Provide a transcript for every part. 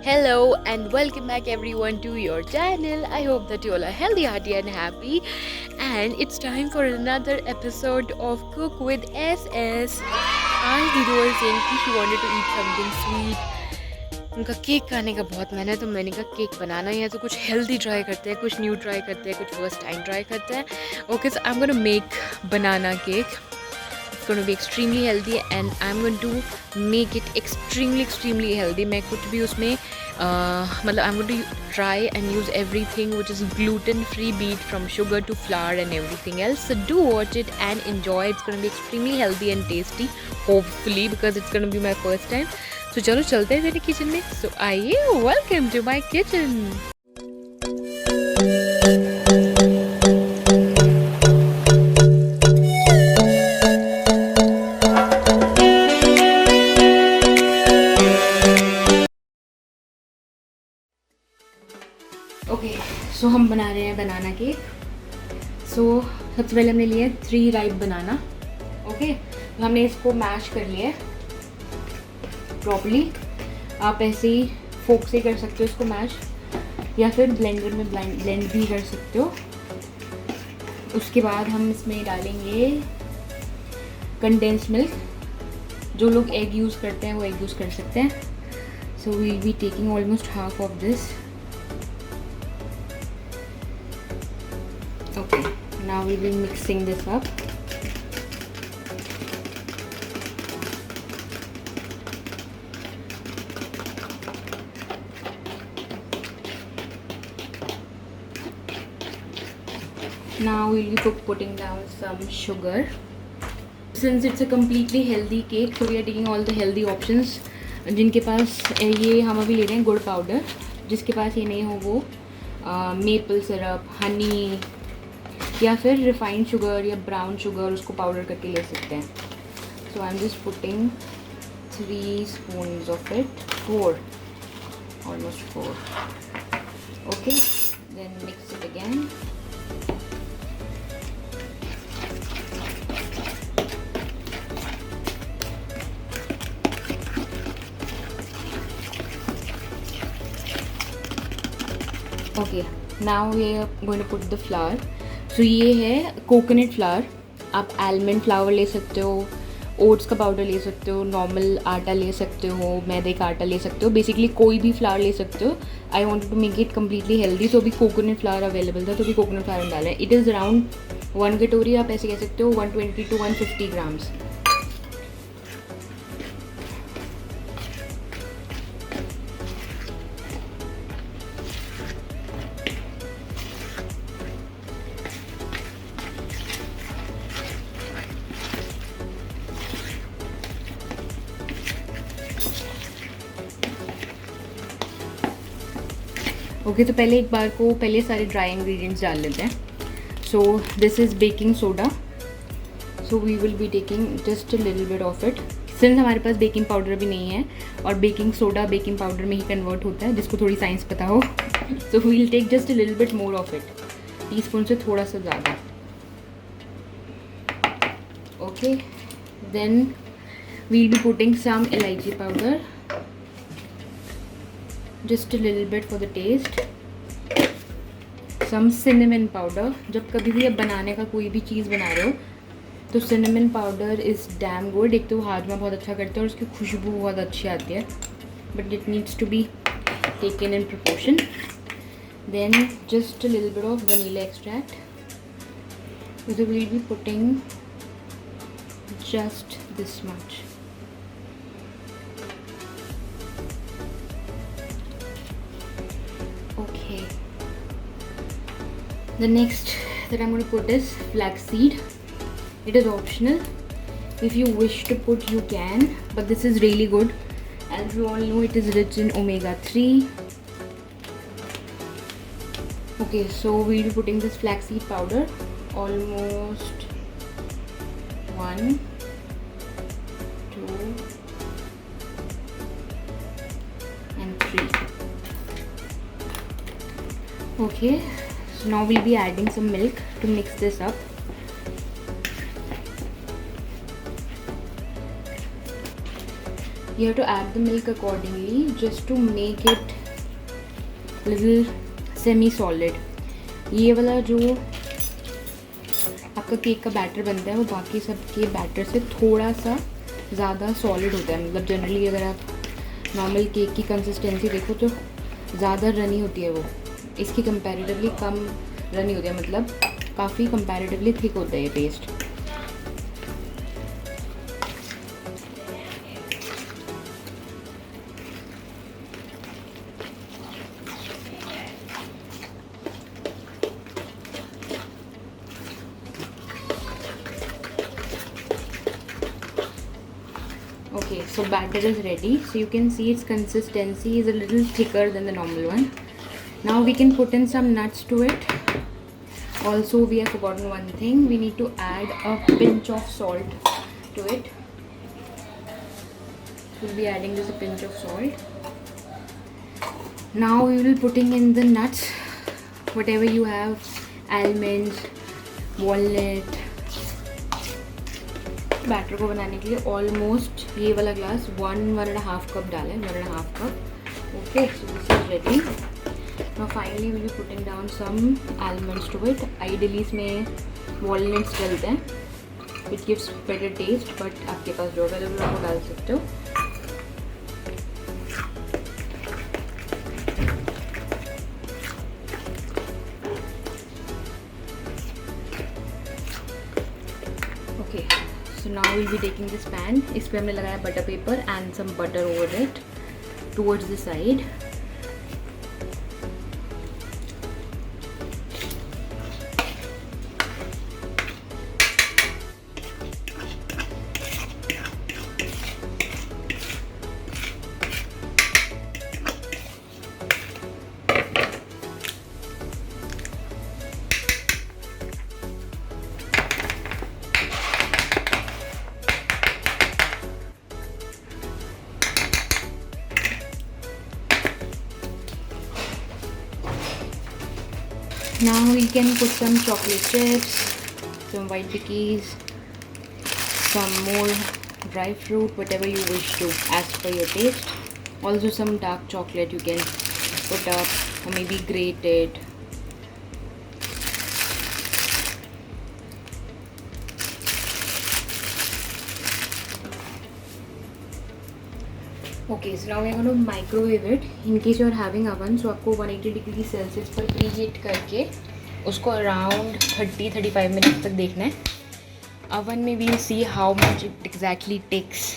Hello and welcome back everyone to your channel. I hope that you all are healthy, hearty and happy. And it's time for another episode of Cook with SS. आज दीदी was saying कि she wanted to eat something sweet. उनका cake खाने का बहुत मन है, तो मैंने कहा केक बनाना ही है तो कुछ हेल्दी ट्राई करते हैं, कुछ न्यू ट्राई करते हैं, कुछ फर्स्ट टाइम ट्राई करते हैं. Okay, so I'm gonna make banana cake. Going to be extremely healthy and I'm going to make it extremely healthy. मैं कुछ भी उसमें मतलब I'm going to try and use everything which is gluten free, be it from sugar to flour and everything else. So do watch it and enjoy. It's going to be extremely healthy and tasty, hopefully, because it's going to be my first time. So चलो चलते हैं मेरे kitchen में. So आइए, welcome to my kitchen. Okay, so हम बना रहे हैं बनाना केक. सो सबसे पहले हमने लिए 3 राइप बनाना. ओके, तो हमने इसको मैश कर लिया प्रॉपर्ली. आप ऐसे ही फोक से कर सकते हो इसको मैश, या फिर ब्लेंडर में ब्लेंड भी कर सकते हो. उसके बाद हम इसमें डालेंगे कंडेंस्ड मिल्क. जो लोग एग यूज़ करते हैं वो एग यूज़ कर सकते हैं. So we will be taking almost half of this. Okay, now we'll be mixing this up. Now we'll be putting down some sugar. Since it's a completely healthy cake, so we are taking all the healthy options. जिनके पास ये हम अभी ले रहे हैं गुड़ powder. जिसके पास ये नहीं हो वो मेपल सिरप, हनी या फिर रिफाइंड शुगर या ब्राउन शुगर उसको पाउडर करके ले सकते हैं. So I am just putting 3 spoons of it, 4, almost 4. Okay, then mix it again. Okay, now we are going to put the flour. तो ये है कोकोनट फ्लावर. आप आलमंड फ्लावर ले सकते हो, ओट्स का पाउडर ले सकते हो, नॉर्मल आटा ले सकते हो, मैदे का आटा ले सकते हो. बेसिकली कोई भी फ्लावर ले सकते हो. I wanted to make it completely healthy, तो अभी कोकोनट फ्लावर अवेलेबल था तो अभी कोकोनट फ्लावर डाला है. इट इज़ अराउंड 1 कटोरी, आप ऐसे कह सकते हो 120 to 150 ग्राम्स. ओके, तो पहले एक बार को पहले सारे ड्राई इंग्रेडिएंट्स डाल लेते हैं. So this is baking soda. So we will be taking just a little bit of it. Since हमारे पास बेकिंग पाउडर भी नहीं है और बेकिंग सोडा बेकिंग पाउडर में ही कन्वर्ट होता है, जिसको थोड़ी साइंस पता हो, so we will take just a little bit more of it. Teaspoon से थोड़ा सा ज़्यादा. Okay, then we will be putting some elaichi powder, just a little bit for the taste. some cinnamon powder. जब कभी भी आप बनाने का कोई भी चीज़ बना रहे हो तो cinnamon powder is damn good. एक तो हाथ में बहुत अच्छा करता है और उसकी खुशबू बहुत अच्छी आती है, but it needs to be taken in proportion. then just a little bit of vanilla extract. So we will be putting just this much. Okay, the next that I'm going to put is flaxseed. It is optional. If you wish to put, you can, but this is really good. As you all know, it is rich in omega-3. Okay, so we'll be putting this flaxseed powder, almost 1, 2 and 3. Okay, so now we'll be adding some milk to mix this up. You have to add the milk accordingly just to make it little semi solid. ये वाला जो आपका cake का batter बनता है वो बाकी सब के बैटर से थोड़ा सा ज़्यादा सॉलिड होता है. मतलब जनरली अगर आप नॉर्मल केक की कंसिस्टेंसी देखो तो ज़्यादा रनी होती है, वो इसकी कंपैरेटिवली कम रनी होती है. मतलब काफ़ी कंपैरेटिवली थिक होता है ये paste. Okay, so batter is ready. So you can see its consistency is a little thicker than the normal one. Now we can put in some nuts to it. Also, we have forgotten one thing. We need to add a pinch of salt to it. We'll be adding this a pinch of salt. Now we will be putting in the nuts, whatever you have, almonds, walnut. Batter को बनाने के लिए almost ये वाला glass 1.5 cup डालें, 1.5 cup. Okay, so this is ready. Now finally will be putting down some almonds to it. Ideally इसमें walnuts डलते हैं which gives better taste, but आपके पास जो अवेलेबल है वो डाल सकते हो. Okay, so now we'll be taking this pan. इस पे हमने लगाया butter paper and some butter over it towards the side. Now we can put some chocolate chips, some white cookies, some more dry fruit, whatever you wish to, as per your taste. Also some dark chocolate you can put up, or maybe grate it. Okay, so now we are going to microwave it. In case you are having oven, so आपको 180 degree Celsius पर pre heat करके उसको around 30-35 minute तक देखना है. oven में we'll see how much it exactly takes.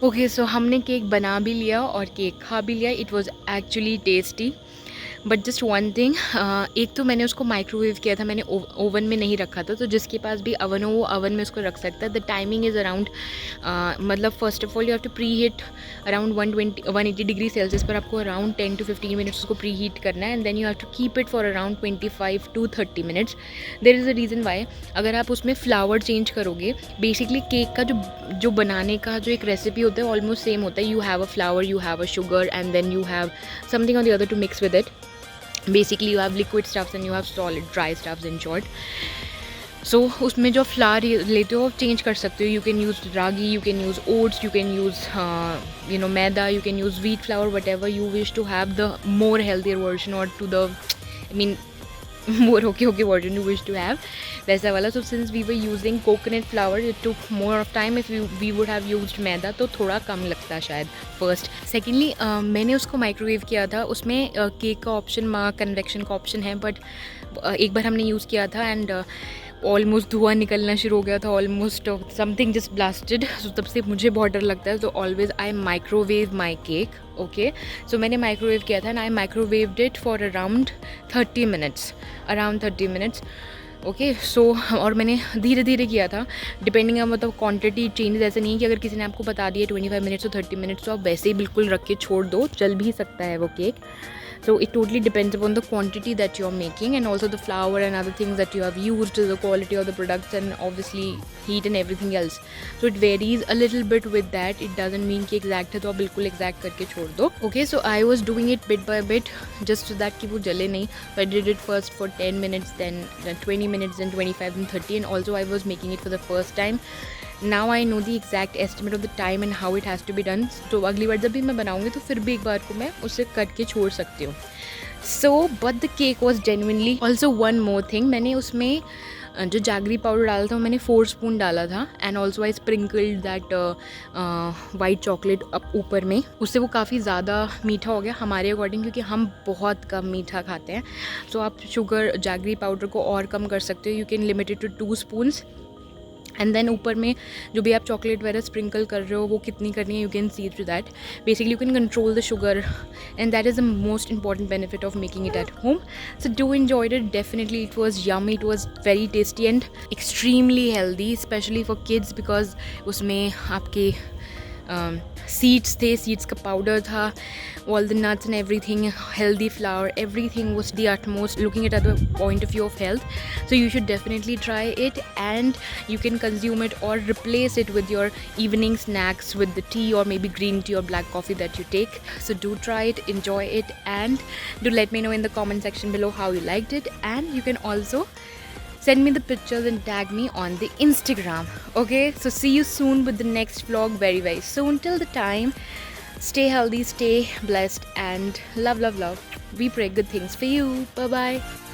Okay, so हमने cake बना भी लिया और केक खा भी लिया. It was actually tasty, but just one thing, एक तो मैंने उसको माइक्रोवेव किया था, मैंने ओवन में नहीं रखा था. तो जिसके पास भी ओवन हो वो ओवन में उसको रख सकता है. द टाइमिंग इज़ अराउंड, मतलब first of all you have to preheat around 180 degree Celsius पर आपको अराउंड 10 to 15 मिनट्स उसको प्री हीट करना है. And then you have to keep it for around 25 to 30 minutes. There is a reason why. अगर आप उसमें flour change करोगे, basically cake का जो बनाने का जो एक रेसिपी होता है ऑलमोस्ट सेम होता है. You have a flour, you have a sugar, and then you have something on the other to mix with it. Basically you have liquid stuffs and you have solid dry stuffs in short. So उसमें जो flower लेते हो change कर सकते हो. You can use ragi, you can use oats, you can use maida, you can use wheat flour, whatever you wish to have the more healthier version, or to the more okay version you wish to have, वैसा वाला. So since we were using coconut flour, it took more of time. If we would have used मैदा तो थोड़ा कम लगता शायद. First. Secondly मैंने उसको microwave किया था. उसमें केक का ऑप्शन, कन्वेक्शन का ऑप्शन है, बट एक बार हमने यूज़ किया था एंड ऑलमोस्ट धुआं निकलना शुरू हो गया था, almost something just blasted. So तब से मुझे बहुत डर लगता है, तो always I microwave my cake. Okay, so मैंने माइक्रोवेव किया था, and I microwaved it for around 30 minutes, around 30 minutes. Okay, so और मैंने धीरे धीरे किया था, डिपेंडिंग ऑन मतलब क्वांटिटी चेंज। ऐसे नहीं कि अगर किसी ने आपको बता दिया 25 मिनट्स और 30 मिनट्स, तो आप वैसे ही बिल्कुल रख के छोड़ दो, चल भी सकता है वो cake. So it totally depends upon the quantity that you're making, and also the flour and other things that you have used, the quality of the products, and obviously heat and everything else. So it varies a little bit with that. It doesn't mean कि exact है तो आप बिल्कुल exact करके छोड़ दो. Okay, so I was doing it bit by bit just so that कि वो जले नहीं. So I did it first for 10 minutes, then 20 minutes, then 25 and 30, and also I was making it for the first time. Now I know the exact estimate of the time and how it has to be done. तो अगली बार जब भी मैं बनाऊँगी तो फिर भी एक बार को मैं उसे कट के छोड़ सकती हूँ. So but the cake was genuinely. Also one more thing, मैंने उसमें जो जैगरी पाउडर डाला था मैंने 4 स्पून डाला था, and also I sprinkled that white chocolate up ऊपर में. उससे वो काफ़ी ज़्यादा मीठा हो गया हमारे अकॉर्डिंग, क्योंकि हम बहुत कम मीठा खाते हैं. सो आप शुगर जैगरी पाउडर को और कम कर सकते हो. You can limit it to 2 spoons. And then ऊपर में जो भी आप चॉकलेट वगैरह स्प्रिंकल कर रहे हो वो कितनी करनी है, you can see through that. Basically you can control the sugar, and that is the most important benefit of making it at home. So do enjoyed it definitely. It was yummy, it was very tasty and extremely healthy, specially for kids, because उसमें आपके seeds थे, seeds का powder था, all the nuts and everything, healthy flour, everything was the utmost, looking at the point of view of health. So you should definitely try it, and you can consume it or replace it with your evening snacks with the tea or maybe green tea or black coffee that you take. So do try it, enjoy it, and do let me know in the comment section below how you liked it. And you can also send me the pictures and tag me on the Instagram. Okay, so see you soon with the next vlog very very soon. Till the time, stay healthy, stay blessed, and love love love. We pray good things for you. Bye bye.